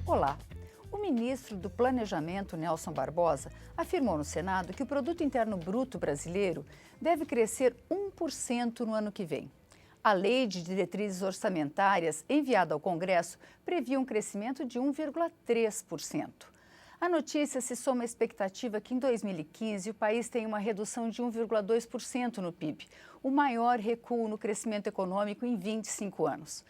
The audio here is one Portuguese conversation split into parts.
Olá. O ministro do Planejamento, Nelson Barbosa, afirmou no Senado que o Produto Interno Bruto brasileiro deve crescer 1% no ano que vem. A Lei de Diretrizes Orçamentárias, enviada ao Congresso, previa um crescimento de 1,3%. A notícia se soma à expectativa que em 2015 o país tenha uma redução de 1,2% no PIB, o maior recuo no crescimento econômico em 25 anos.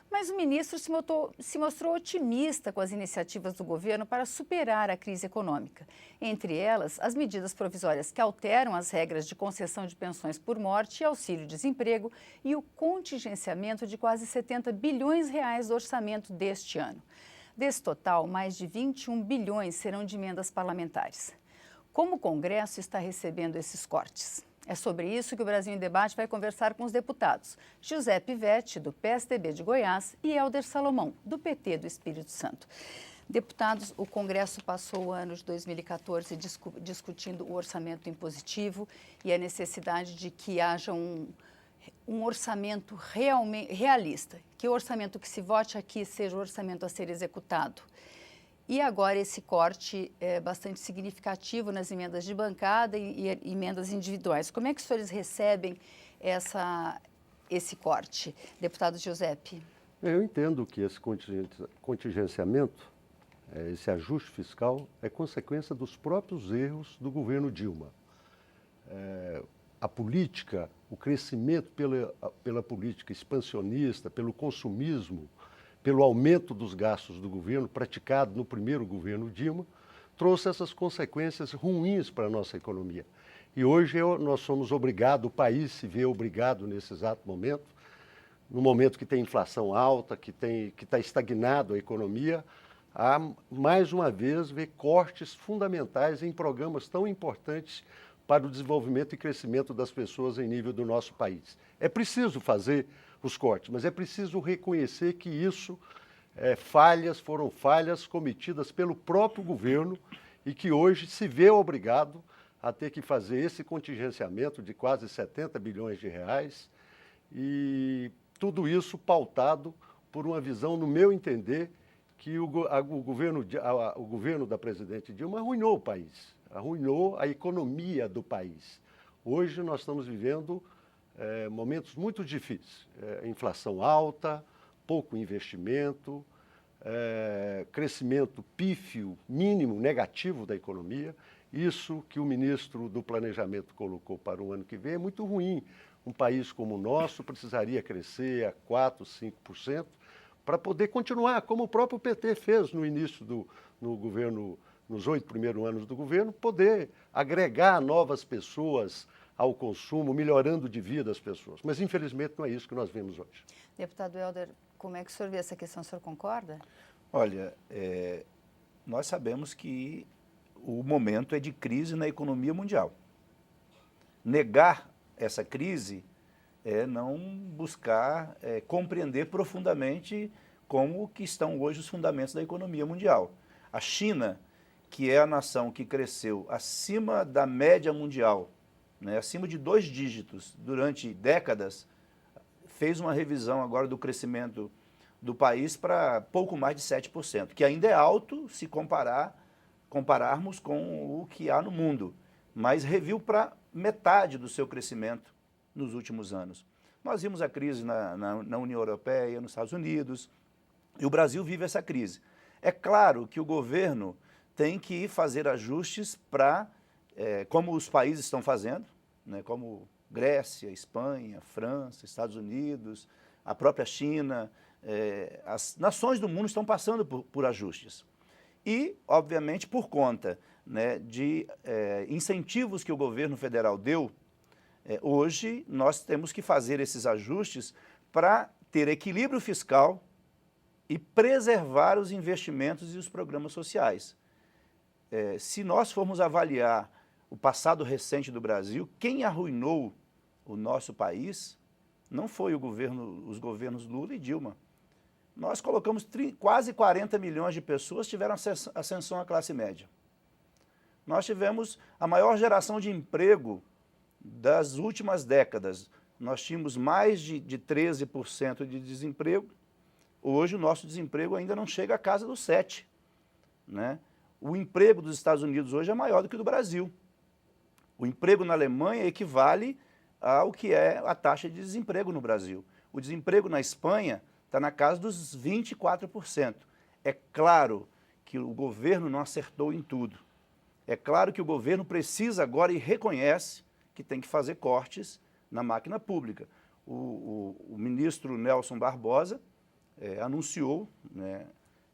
Mas o ministro se mostrou otimista com as iniciativas do governo para superar a crise econômica. Entre elas, as medidas provisórias que alteram as regras de concessão de pensões por morte e auxílio-desemprego e o contingenciamento de quase 70 bilhões reais do orçamento deste ano. Desse total, mais de 21 bilhões serão de emendas parlamentares. Como o Congresso está recebendo esses cortes? É sobre isso que o Brasil em Debate vai conversar com os deputados José Pivete, do PSDB de Goiás, e Hélder Salomão, do PT do Espírito Santo. Deputados, o Congresso passou o ano de 2014 discutindo o orçamento impositivo e a necessidade de que haja um orçamento realista, que o orçamento que se vote aqui seja o orçamento a ser executado. E agora esse corte é bastante significativo nas emendas de bancada e emendas individuais. Como é que os senhores recebem esse corte, deputado Giuseppe? Eu entendo que esse contingenciamento, esse ajuste fiscal, é consequência dos próprios erros do governo Dilma. A política, o crescimento pela política expansionista, pelo consumismo, pelo aumento dos gastos do governo, praticado no primeiro governo Dilma, trouxe essas consequências ruins para a nossa economia. E hoje nós somos obrigados, o país se vê obrigado nesse exato momento, no momento que tem inflação alta, que está estagnado a economia, a, mais uma vez, ver cortes fundamentais em programas tão importantes para o desenvolvimento e crescimento das pessoas em nível do nosso país. É preciso fazer os cortes, mas é preciso reconhecer que isso foram falhas cometidas pelo próprio governo e que hoje se vê obrigado a ter que fazer esse contingenciamento de quase 70 bilhões de reais e tudo isso pautado por uma visão, no meu entender, que o governo da presidente Dilma arruinou o país, arruinou a economia do país. Hoje nós estamos vivendo momentos muito difíceis, inflação alta, pouco investimento, crescimento pífio, mínimo, negativo da economia. Isso que o ministro do Planejamento colocou para o ano que vem é muito ruim. Um país como o nosso precisaria crescer a 4%, 5% para poder continuar, como o próprio PT fez no início no governo, nos 8 primeiros anos do governo, poder agregar novas pessoas ao consumo, melhorando de vida as pessoas. Mas, infelizmente, não é isso que nós vemos hoje. Deputado Hélder, como é que o senhor vê essa questão? O senhor concorda? Olha, nós sabemos que o momento é de crise na economia mundial. Negar essa crise é não buscar compreender profundamente como que estão hoje os fundamentos da economia mundial. A China, que é a nação que cresceu acima da média mundial, acima de 2 dígitos durante décadas, fez uma revisão agora do crescimento do país para pouco mais de 7%, que ainda é alto se compararmos com o que há no mundo, mas reviu para metade do seu crescimento nos últimos anos. Nós vimos a crise na União Europeia, nos Estados Unidos, e o Brasil vive essa crise. É claro que o governo tem que fazer ajustes para como os países estão fazendo, como Grécia, Espanha, França, Estados Unidos, a própria China, as nações do mundo estão passando por ajustes. E, obviamente, por conta de incentivos que o governo federal deu, hoje nós temos que fazer esses ajustes para ter equilíbrio fiscal e preservar os investimentos e os programas sociais. Se nós formos avaliar o passado recente do Brasil, quem arruinou o nosso país não foi os governos Lula e Dilma. Nós colocamos quase 40 milhões de pessoas tiveram ascensão à classe média. Nós tivemos a maior geração de emprego das últimas décadas. Nós tínhamos mais de 13% de desemprego. Hoje o nosso desemprego ainda não chega à casa dos 7%. Né? O emprego dos Estados Unidos hoje é maior do que o do Brasil. O emprego na Alemanha equivale ao que é a taxa de desemprego no Brasil. O desemprego na Espanha está na casa dos 24%. É claro que o governo não acertou em tudo. É claro que o governo precisa agora e reconhece que tem que fazer cortes na máquina pública. O ministro Nelson Barbosa anunciou, né,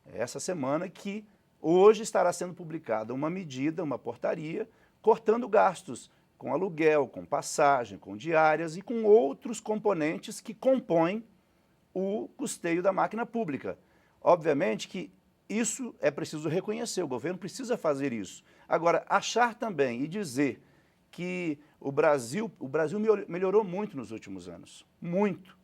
essa semana que hoje estará sendo publicada uma medida, uma portaria, cortando gastos com aluguel, com passagem, com diárias e com outros componentes que compõem o custeio da máquina pública. Obviamente que isso é preciso reconhecer, o governo precisa fazer isso. Agora, achar também e dizer que o Brasil melhorou muito nos últimos anos, muito.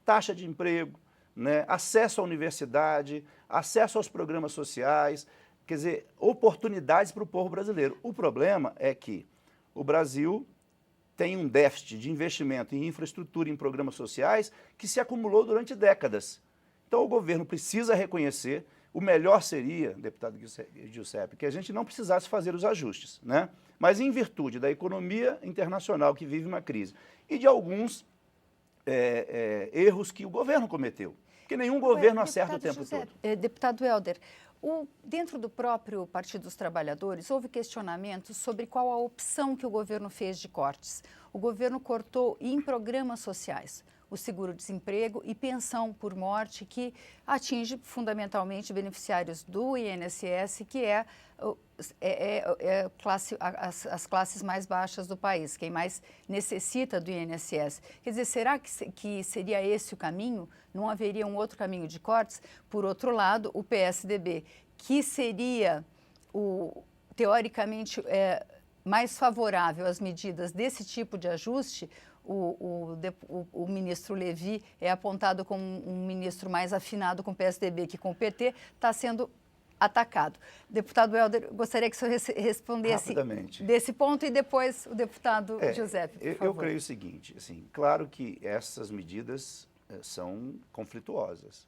Taxa de emprego, né, acesso à universidade, acesso aos programas sociais, quer dizer, oportunidades para o povo brasileiro. O problema é que o Brasil tem um déficit de investimento em infraestrutura e em programas sociais que se acumulou durante décadas. Então o governo precisa reconhecer, o melhor seria, deputado Giuseppe, que a gente não precisasse fazer os ajustes, né? Mas em virtude da economia internacional que vive uma crise e de alguns erros que o governo cometeu, porque nenhum governo acerta o tempo todo. Deputado Helder, dentro do próprio Partido dos Trabalhadores, houve questionamentos sobre qual a opção que o governo fez de cortes. O governo cortou em programas sociais o seguro-desemprego e pensão por morte, que atinge fundamentalmente beneficiários do INSS, que as classes mais baixas do país, quem mais necessita do INSS. Quer dizer, será que seria esse o caminho? Não haveria um outro caminho de cortes? Por outro lado, o PSDB, que seria, teoricamente, mais favorável às medidas desse tipo de ajuste, o ministro Levi é apontado como um ministro mais afinado com o PSDB que com o PT, está sendo atacado. Deputado Helder, gostaria que o senhor respondesse desse ponto e depois o deputado Giuseppe, por favor. Eu creio o seguinte, assim, claro que essas medidas são conflituosas.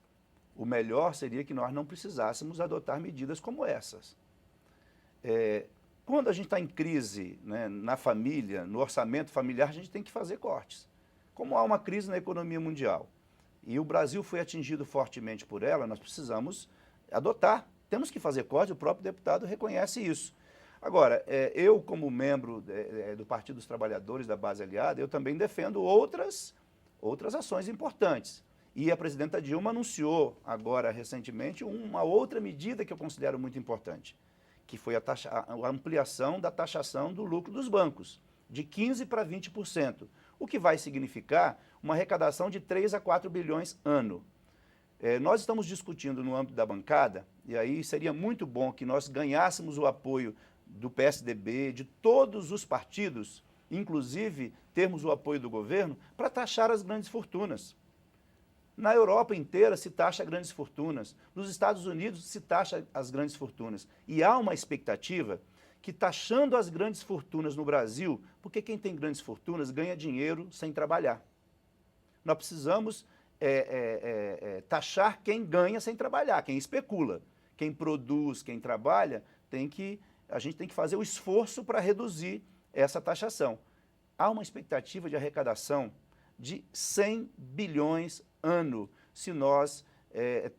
O melhor seria que nós não precisássemos adotar medidas como essas. Quando a gente está em crise, né, na família, no orçamento familiar, a gente tem que fazer cortes. Como há uma crise na economia mundial e o Brasil foi atingido fortemente por ela, nós precisamos adotar. Temos que fazer cortes, o próprio deputado reconhece isso. Agora, eu como membro do Partido dos Trabalhadores, da base aliada, eu também defendo outras ações importantes. E a presidenta Dilma anunciou agora, recentemente, uma outra medida que eu considero muito importante, que foi a ampliação da taxação do lucro dos bancos, de 15% para 20%, o que vai significar uma arrecadação de 3 a 4 bilhões ano. Nós estamos discutindo no âmbito da bancada, e aí seria muito bom que nós ganhássemos o apoio do PSDB, de todos os partidos, inclusive termos o apoio do governo, para taxar as grandes fortunas. Na Europa inteira se taxa grandes fortunas, nos Estados Unidos se taxa as grandes fortunas. E há uma expectativa que taxando as grandes fortunas no Brasil, porque quem tem grandes fortunas ganha dinheiro sem trabalhar. Nós precisamos taxar quem ganha sem trabalhar, quem especula. Quem produz, quem trabalha, a gente tem que fazer o esforço para reduzir essa taxação. Há uma expectativa de arrecadação de 100 bilhões ano, se nós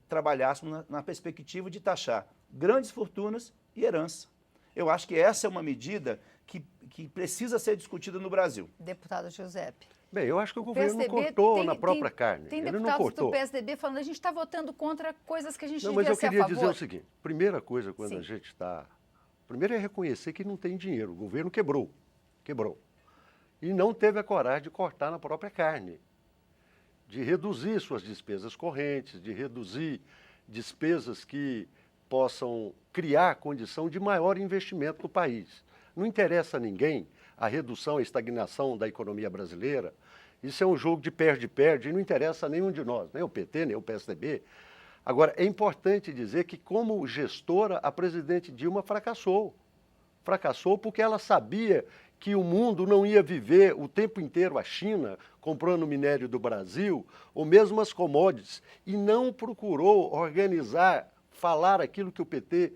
trabalhássemos na perspectiva de taxar grandes fortunas e herança. Eu acho que essa é uma medida que precisa ser discutida no Brasil. Deputado Giuseppe. Bem, eu acho que o governo não cortou na própria carne. Tem deputados do PSDB falando que a gente está votando contra coisas que a gente devia ser a favor. Mas eu queria dizer o seguinte, primeira coisa, quando a gente está... Primeiro é reconhecer que não tem dinheiro, o governo quebrou. E não teve a coragem de cortar na própria carne, de reduzir suas despesas correntes, de reduzir despesas que possam criar condição de maior investimento no país. Não interessa a ninguém a redução, a estagnação da economia brasileira. Isso é um jogo de perde-perde e não interessa a nenhum de nós, nem o PT, nem o PSDB. Agora, é importante dizer que, como gestora, a presidente Dilma fracassou. fracassou porque ela sabia que o mundo não ia viver o tempo inteiro a China comprando minério do Brasil, ou mesmo as commodities, e não procurou organizar, falar aquilo que o PT,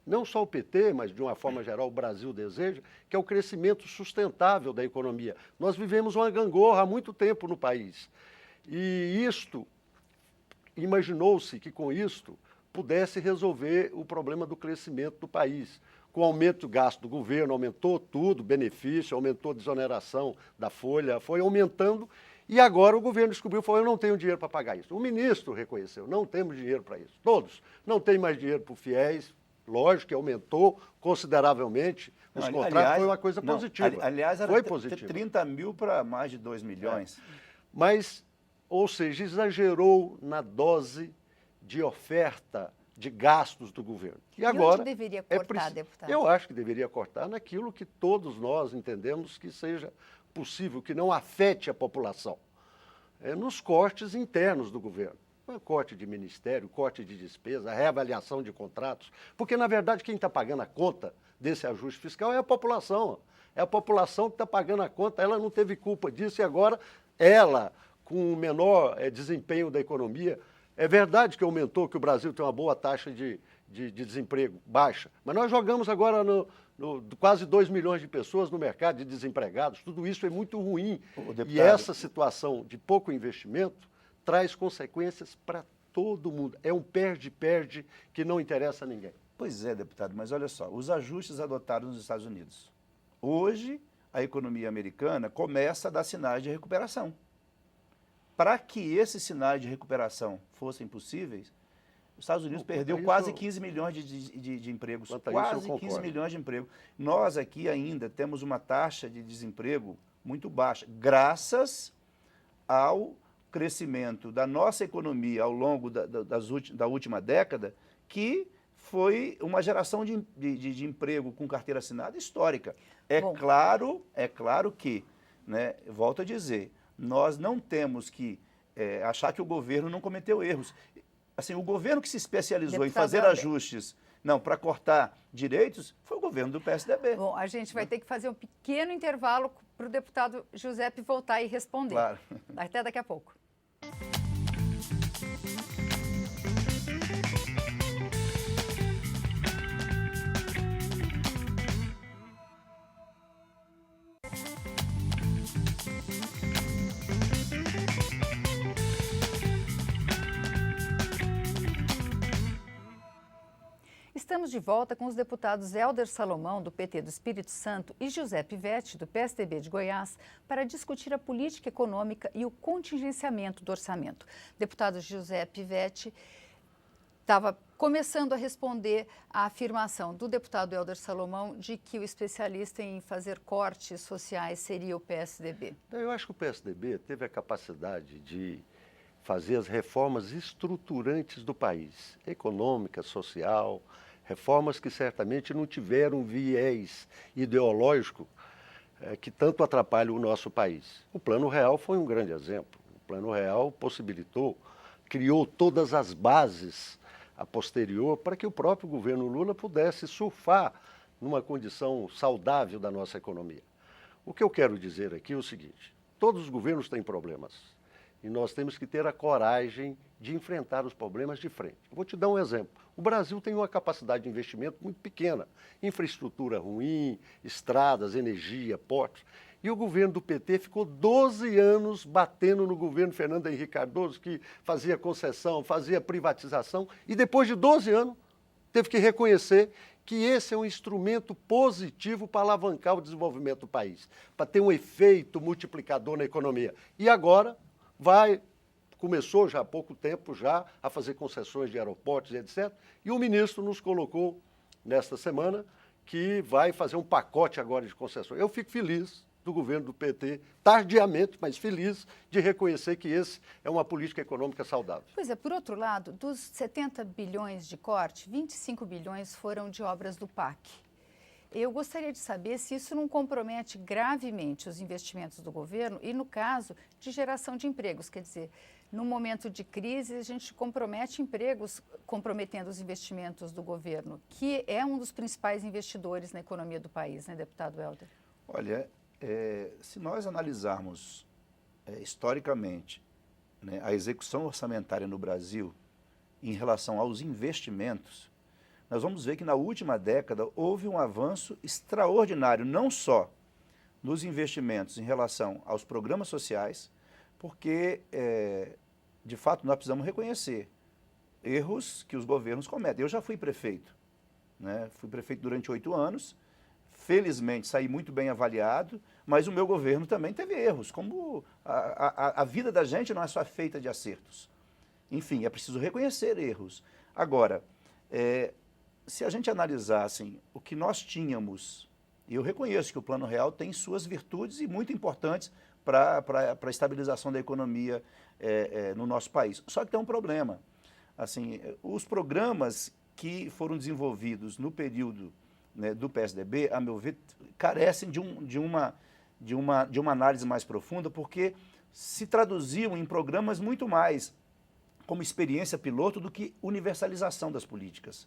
não só o PT, mas de uma forma geral o Brasil deseja, que é o crescimento sustentável da economia. Nós vivemos uma gangorra há muito tempo no país. E imaginou-se que com isto pudesse resolver o problema do crescimento do país. Com o aumento do gasto do governo, aumentou tudo, benefício, aumentou a desoneração da folha, foi aumentando, e agora o governo descobriu e falou, eu não tenho dinheiro para pagar isso. O ministro reconheceu, não temos dinheiro para isso. Todos, não tem mais dinheiro para o FIES, lógico que aumentou consideravelmente, os contratos, foi uma coisa positiva. Aliás, era foi positivo. 30 mil para mais de 2 milhões. Mas, ou seja, exagerou na dose de oferta de gastos do governo. E agora onde deveria cortar, deputado? Eu acho que deveria cortar naquilo que todos nós entendemos que seja possível, que não afete a população. Nos cortes internos do governo. Corte de ministério, corte de despesa, reavaliação de contratos. Porque, na verdade, quem está pagando a conta desse ajuste fiscal é a população. É a população que está pagando a conta. Ela não teve culpa disso e agora ela, com o menor desempenho da economia. É verdade que aumentou, que o Brasil tem uma boa taxa de desemprego baixa, mas nós jogamos agora quase 2 milhões de pessoas no mercado de desempregados. Tudo isso é muito ruim. E essa situação de pouco investimento traz consequências para todo mundo. É um perde-perde que não interessa a ninguém. Pois é, deputado, mas olha só, os ajustes adotados nos Estados Unidos. Hoje, a economia americana começa a dar sinais de recuperação. Para que esses sinais de recuperação fossem possíveis, os Estados Unidos perdeu quase 15 milhões de empregos. Quase 15 milhões de empregos. Nós aqui ainda temos uma taxa de desemprego muito baixa, graças ao crescimento da nossa economia ao longo da última década, que foi uma geração de emprego com carteira assinada histórica. É claro que, né, volto a dizer, nós não temos que achar que o governo não cometeu erros. Assim, o governo que se especializou em fazer ajustes para cortar direitos foi o governo do PSDB. Bom, a gente vai ter que fazer um pequeno intervalo para o deputado Giuseppe voltar e responder. Claro. Até daqui a pouco. Estamos de volta com os deputados Hélder Salomão, do PT do Espírito Santo, e Giuseppe Vetti, do PSDB de Goiás, para discutir a política econômica e o contingenciamento do orçamento. Deputado Giuseppe Vetti estava começando a responder à afirmação do deputado Hélder Salomão de que o especialista em fazer cortes sociais seria o PSDB. Eu acho que o PSDB teve a capacidade de fazer as reformas estruturantes do país, econômica, social, reformas que certamente não tiveram viés ideológico que tanto atrapalham o nosso país. O Plano Real foi um grande exemplo. O Plano Real possibilitou, criou todas as bases a posterior para que o próprio governo Lula pudesse surfar numa condição saudável da nossa economia. O que eu quero dizer aqui é o seguinte, todos os governos têm problemas. E nós temos que ter a coragem de enfrentar os problemas de frente. Vou te dar um exemplo. O Brasil tem uma capacidade de investimento muito pequena. Infraestrutura ruim, estradas, energia, portos. E o governo do PT ficou 12 anos batendo no governo Fernando Henrique Cardoso, que fazia concessão, fazia privatização. E depois de 12 anos, teve que reconhecer que esse é um instrumento positivo para alavancar o desenvolvimento do país, para ter um efeito multiplicador na economia. E agora começou já há pouco tempo já a fazer concessões de aeroportos e etc. E o ministro nos colocou nesta semana que vai fazer um pacote agora de concessões. Eu fico feliz do governo do PT, tardiamente, mas feliz de reconhecer que esse é uma política econômica saudável. Pois é, por outro lado, dos 70 bilhões de corte, 25 bilhões foram de obras do PAC. Eu gostaria de saber se isso não compromete gravemente os investimentos do governo e, no caso, de geração de empregos. Quer dizer, No momento de crise, a gente compromete empregos, comprometendo os investimentos do governo, que é um dos principais investidores na economia do país, né, deputado Helder? Olha, se nós analisarmos historicamente, né, a execução orçamentária no Brasil em relação aos investimentos, nós vamos ver que na última década houve um avanço extraordinário, não só nos investimentos em relação aos programas sociais, porque, de fato, nós precisamos reconhecer erros que os governos cometem. Eu já fui prefeito, né? Fui prefeito durante 8 anos, felizmente saí muito bem avaliado, mas o meu governo também teve erros, como a vida da gente não é só feita de acertos. Enfim, é preciso reconhecer erros. Agora, se a gente analisar assim, o que nós tínhamos, e eu reconheço que o Plano Real tem suas virtudes e muito importantes para a estabilização da economia no nosso país. Só que tem um problema. Assim, os programas que foram desenvolvidos no período, né, do PSDB, a meu ver, carecem de uma análise mais profunda, porque se traduziam em programas muito mais como experiência piloto do que universalização das políticas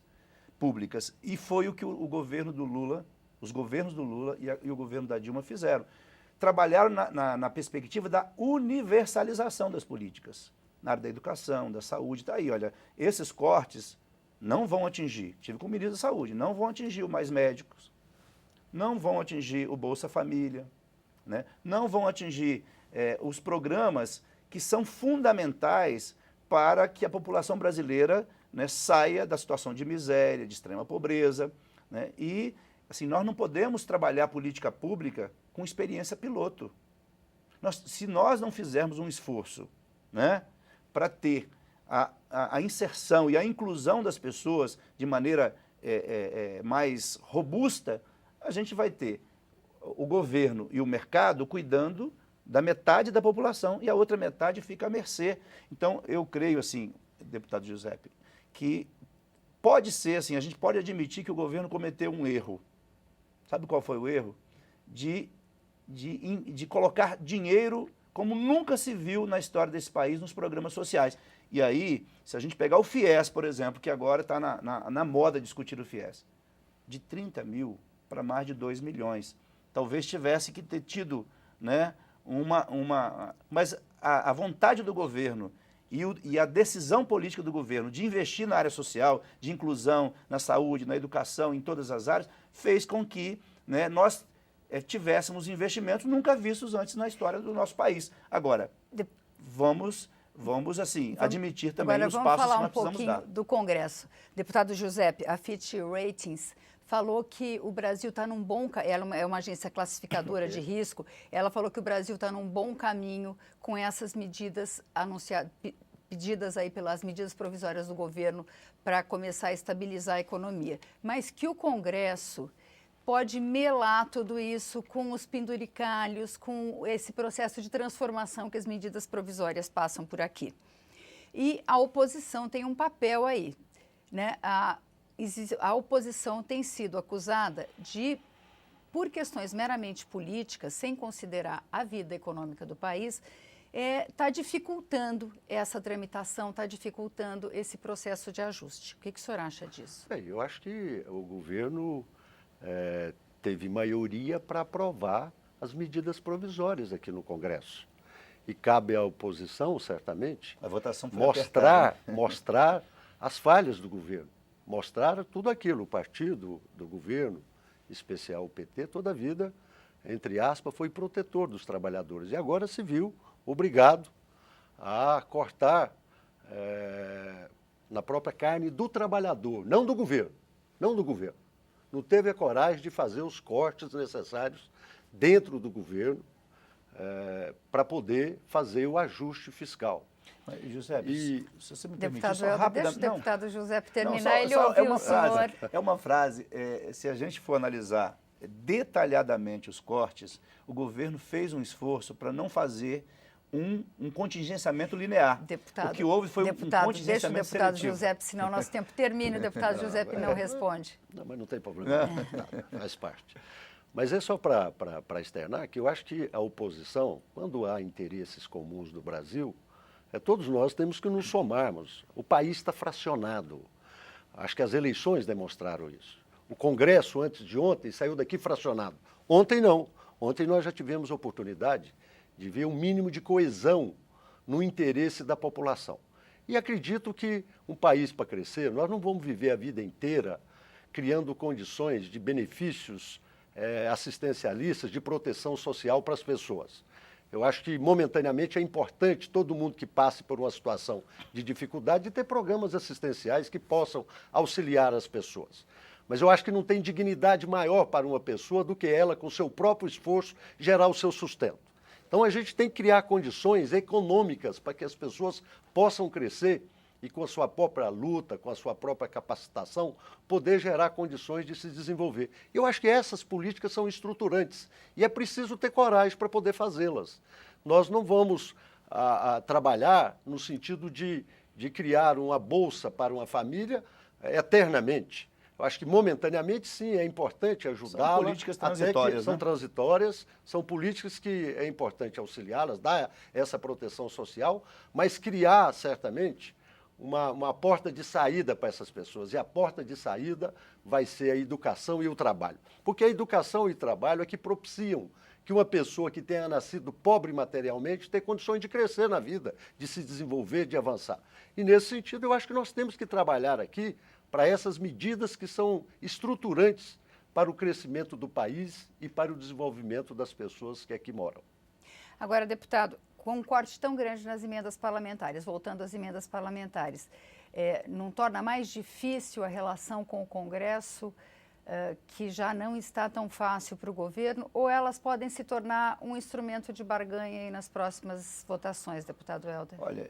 públicas. E foi o que o governo do Lula, os governos do Lula e o governo da Dilma fizeram. Trabalharam na perspectiva da universalização das políticas, na área da educação, da saúde. Está aí, olha, esses cortes não vão atingir, tive com o ministro da Saúde, não vão atingir o Mais Médicos, não vão atingir o Bolsa Família, né? Não vão atingir os programas que são fundamentais para que a população brasileira, né, saia da situação de miséria, de extrema pobreza, né? E assim, nós não podemos trabalhar política pública com experiência piloto. Se nós não fizermos um esforço, né, para ter a inserção e a inclusão das pessoas de maneira mais robusta, a gente vai ter o governo e o mercado cuidando da metade da população e a outra metade fica à mercê. Então, eu creio, assim, deputado Giuseppe, que pode ser, assim, a gente pode admitir que o governo cometeu um erro. Sabe qual foi o erro? De colocar dinheiro como nunca se viu na história desse país nos programas sociais. E aí, se a gente pegar o FIES, por exemplo, que agora está na moda discutir o FIES, de 30 mil para mais de 2 milhões. Talvez tivesse que ter tido, né, mas a vontade do governo e a decisão política do governo de investir na área social, de inclusão, na saúde, na educação, em todas as áreas, fez com que, né, nós tivéssemos investimentos nunca vistos antes na história do nosso país. Agora, vamos assim, admitir também os passos que nós precisamos dar. Agora vamos falar um pouquinho do Congresso. Deputado Giuseppe, a Fitch Ratings falou que o Brasil está num bom... Ela é uma agência classificadora de risco. Ela falou que o Brasil está num bom caminho com essas medidas anunciadas, pedidas aí pelas medidas provisórias do governo para começar a estabilizar a economia. Mas que o Congresso pode melar tudo isso com os penduricalhos, com esse processo de transformação que as medidas provisórias passam por aqui. E a oposição tem um papel aí, né? A oposição tem sido acusada de, por questões meramente políticas, sem considerar a vida econômica do país, está dificultando essa tramitação, está dificultando esse processo de ajuste. O que o senhor acha disso? Eu acho que o governo teve maioria para aprovar as medidas provisórias aqui no Congresso. E cabe à oposição, certamente, a votação foi mostrar as falhas do governo. Mostrar tudo aquilo. O partido do governo, em especial o PT, toda a vida, entre aspas, foi protetor dos trabalhadores. E agora se viu obrigado a cortar na própria carne do trabalhador, não do governo. Não do governo. Não teve a coragem de fazer os cortes necessários dentro do governo para poder fazer o ajuste fiscal. Mas, Giuseppe, se você me permite, deputado só rápido... Deixa o deputado Giuseppe terminar, ele ouviu o senhor. É uma frase, se a gente for analisar detalhadamente os cortes, o governo fez um esforço para não fazer um contingenciamento linear. Deputado, o que houve foi um contingenciamento deixa o deputado seletivo. Giuseppe, senão nosso tempo termina, o deputado Giuseppe não responde. Não, mas não tem problema, não, faz parte. Mas é só para externar que eu acho que a oposição, quando há interesses comuns do Brasil, Todos nós temos que nos somarmos. O país está fracionado. Acho que as eleições demonstraram isso. O Congresso, antes de ontem, saiu daqui fracionado. Ontem não. Ontem nós já tivemos a oportunidade de ver um mínimo de coesão no interesse da população. E acredito que um país para crescer, nós não vamos viver a vida inteira criando condições de benefícios assistencialistas, de proteção social para as pessoas. Eu acho que, momentaneamente, é importante todo mundo que passe por uma situação de dificuldade ter programas assistenciais que possam auxiliar as pessoas. Mas eu acho que não tem dignidade maior para uma pessoa do que ela, com seu próprio esforço, gerar o seu sustento. Então, a gente tem que criar condições econômicas para que as pessoas possam crescer e, com a sua própria luta, com a sua própria capacitação, poder gerar condições de se desenvolver. Eu acho que essas políticas são estruturantes e é preciso ter coragem para poder fazê-las. Nós não vamos trabalhar no sentido de criar uma bolsa para uma família eternamente. Eu acho que, momentaneamente, sim, é importante ajudá-la. São políticas transitórias, são transitórias, são políticas que é importante auxiliá-las, dar essa proteção social, mas criar, certamente, uma porta de saída para essas pessoas. E a porta de saída vai ser a educação e o trabalho. Porque a educação e o trabalho é que propiciam que uma pessoa que tenha nascido pobre materialmente tenha condições de crescer na vida, de se desenvolver, de avançar. E, nesse sentido, eu acho que nós temos que trabalhar aqui para essas medidas que são estruturantes para o crescimento do país e para o desenvolvimento das pessoas que aqui moram. Agora, deputado, com um corte tão grande nas emendas parlamentares, voltando às emendas parlamentares, não torna mais difícil a relação com o Congresso, que já não está tão fácil para o governo, ou elas podem se tornar um instrumento de barganha aí nas próximas votações, deputado Helder? Olha,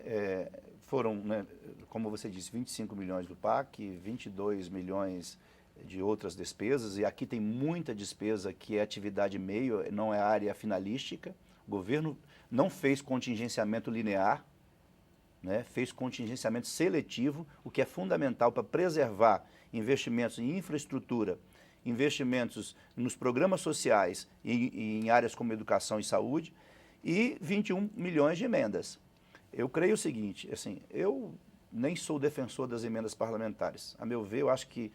foram, né, como você disse, 25 milhões do PAC, 22 milhões de outras despesas, e aqui tem muita despesa que é atividade meio, não é área finalística. O governo não fez contingenciamento linear, né, fez contingenciamento seletivo, o que é fundamental para preservar investimentos em infraestrutura, investimentos nos programas sociais e em áreas como educação e saúde, e 21 milhões de emendas. Eu creio o seguinte, assim, eu nem sou defensor das emendas parlamentares. A meu ver, eu acho que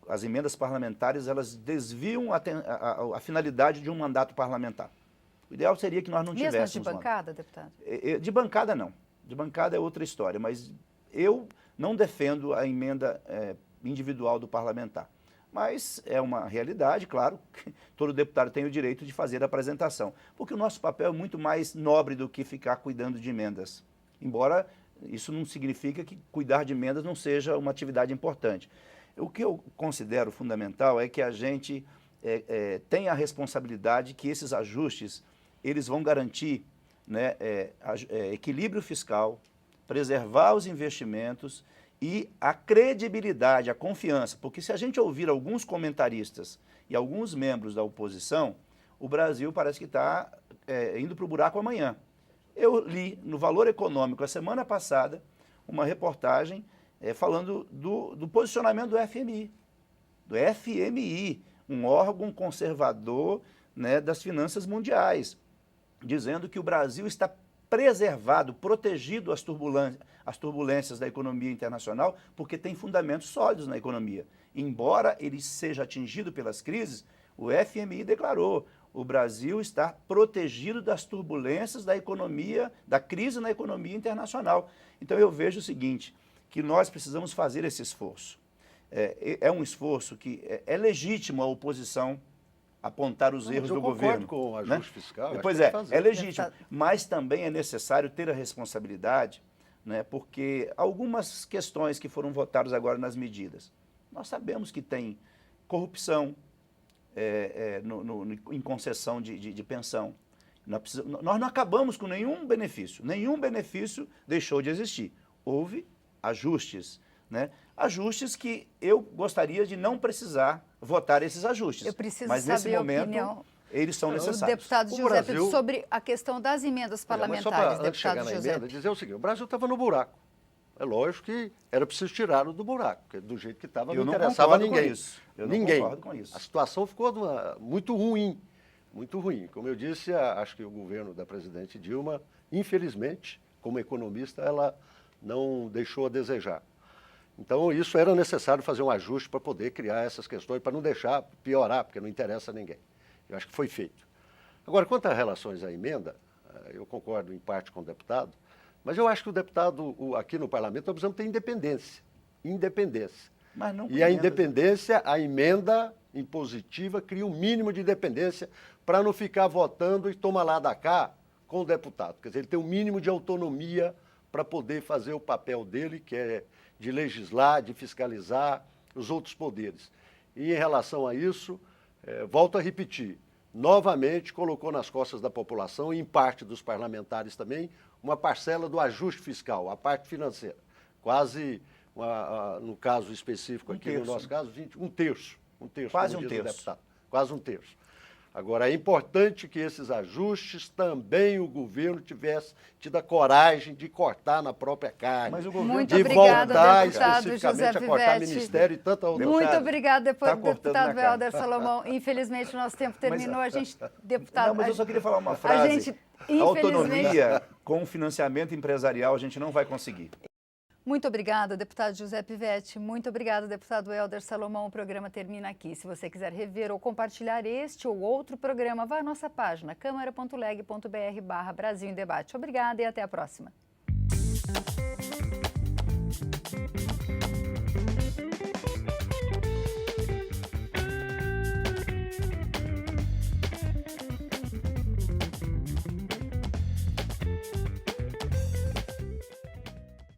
as emendas parlamentares, elas desviam a finalidade de um mandato parlamentar. O ideal seria que nós não tivéssemos... Mesmo de bancada, deputado? De bancada, não. De bancada é outra história, mas eu não defendo a emenda individual do parlamentar. Mas é uma realidade, claro, que todo deputado tem o direito de fazer a apresentação, porque o nosso papel é muito mais nobre do que ficar cuidando de emendas, embora isso não signifique que cuidar de emendas não seja uma atividade importante. O que eu considero fundamental é que a gente tenha a responsabilidade que esses ajustes, eles vão garantir, né, equilíbrio fiscal, preservar os investimentos e a credibilidade, a confiança, porque se a gente ouvir alguns comentaristas e alguns membros da oposição, o Brasil parece que está indo para o buraco amanhã. Eu li no Valor Econômico, a semana passada, uma reportagem falando do posicionamento do FMI. Do FMI, um órgão conservador, né, das finanças mundiais, dizendo que o Brasil está preservado, protegido às turbulências da economia internacional, porque tem fundamentos sólidos na economia. Embora ele seja atingido pelas crises, o FMI declarou: o Brasil está protegido das turbulências da economia, da crise na economia internacional. Então eu vejo o seguinte, que nós precisamos fazer esse esforço. É um esforço que é legítimo a oposição apontar os erros do governo. Eu concordo com o ajuste fiscal. Pois é legítimo, mas também é necessário ter a responsabilidade, né, porque algumas questões que foram votadas agora nas medidas, nós sabemos que tem corrupção em concessão de pensão. Nós não acabamos com nenhum benefício deixou de existir. Houve ajustes, né? Ajustes que eu gostaria de não precisar votar esses ajustes. Eu preciso mas saber nesse momento, a opinião eles são necessários. do deputado José Brasil... Pedro sobre a questão das emendas parlamentares, mas só para, deputado antes de chegar na José. emenda, dizer o seguinte, o Brasil estava no buraco. É lógico que era preciso tirá-lo do buraco, porque do jeito que estava não interessava a ninguém. Eu não ninguém. concordo com isso. A situação ficou muito ruim, muito ruim. Como eu disse, acho que o governo da presidente Dilma, infelizmente, como economista, ela não deixou a desejar. Então, isso era necessário fazer um ajuste para poder criar essas questões, para não deixar piorar, porque não interessa a ninguém. Eu acho que foi feito. Agora, quanto às relações à emenda, eu concordo em parte com o deputado, mas eu acho que o deputado aqui no parlamento nós precisamos ter independência. Independência. Mas não e a independência, a emenda impositiva cria um mínimo de independência para não ficar votando e toma lá da cá com o deputado. Quer dizer, ele tem um mínimo de autonomia para poder fazer o papel dele, que é de legislar, de fiscalizar os outros poderes. E em relação a isso, volto a repetir, novamente colocou nas costas da população, e em parte dos parlamentares também, uma parcela do ajuste fiscal, a parte financeira. Quase, no caso específico aqui, no nosso caso, um terço. Quase um terço. Deputado, quase um terço. Agora, é importante que esses ajustes também o governo tivesse tido a coragem de cortar na própria carne. Mas o governo Muito de obrigada, voltar deputado especificamente José a cortar Pivete. ministério e tanta outra Muito coisa. obrigada, Tá deputado Helder Salomão. Infelizmente, o nosso tempo terminou. Não, mas eu só queria falar uma frase. A gente, infelizmente... autonomia com financiamento empresarial a gente não vai conseguir. Muito obrigada, deputado José Pivete. Muito obrigada, deputado Helder Salomão. O programa termina aqui. Se você quiser rever ou compartilhar este ou outro programa, vá à nossa página câmara.leg.br/Brasil em Debate. Obrigada e até a próxima.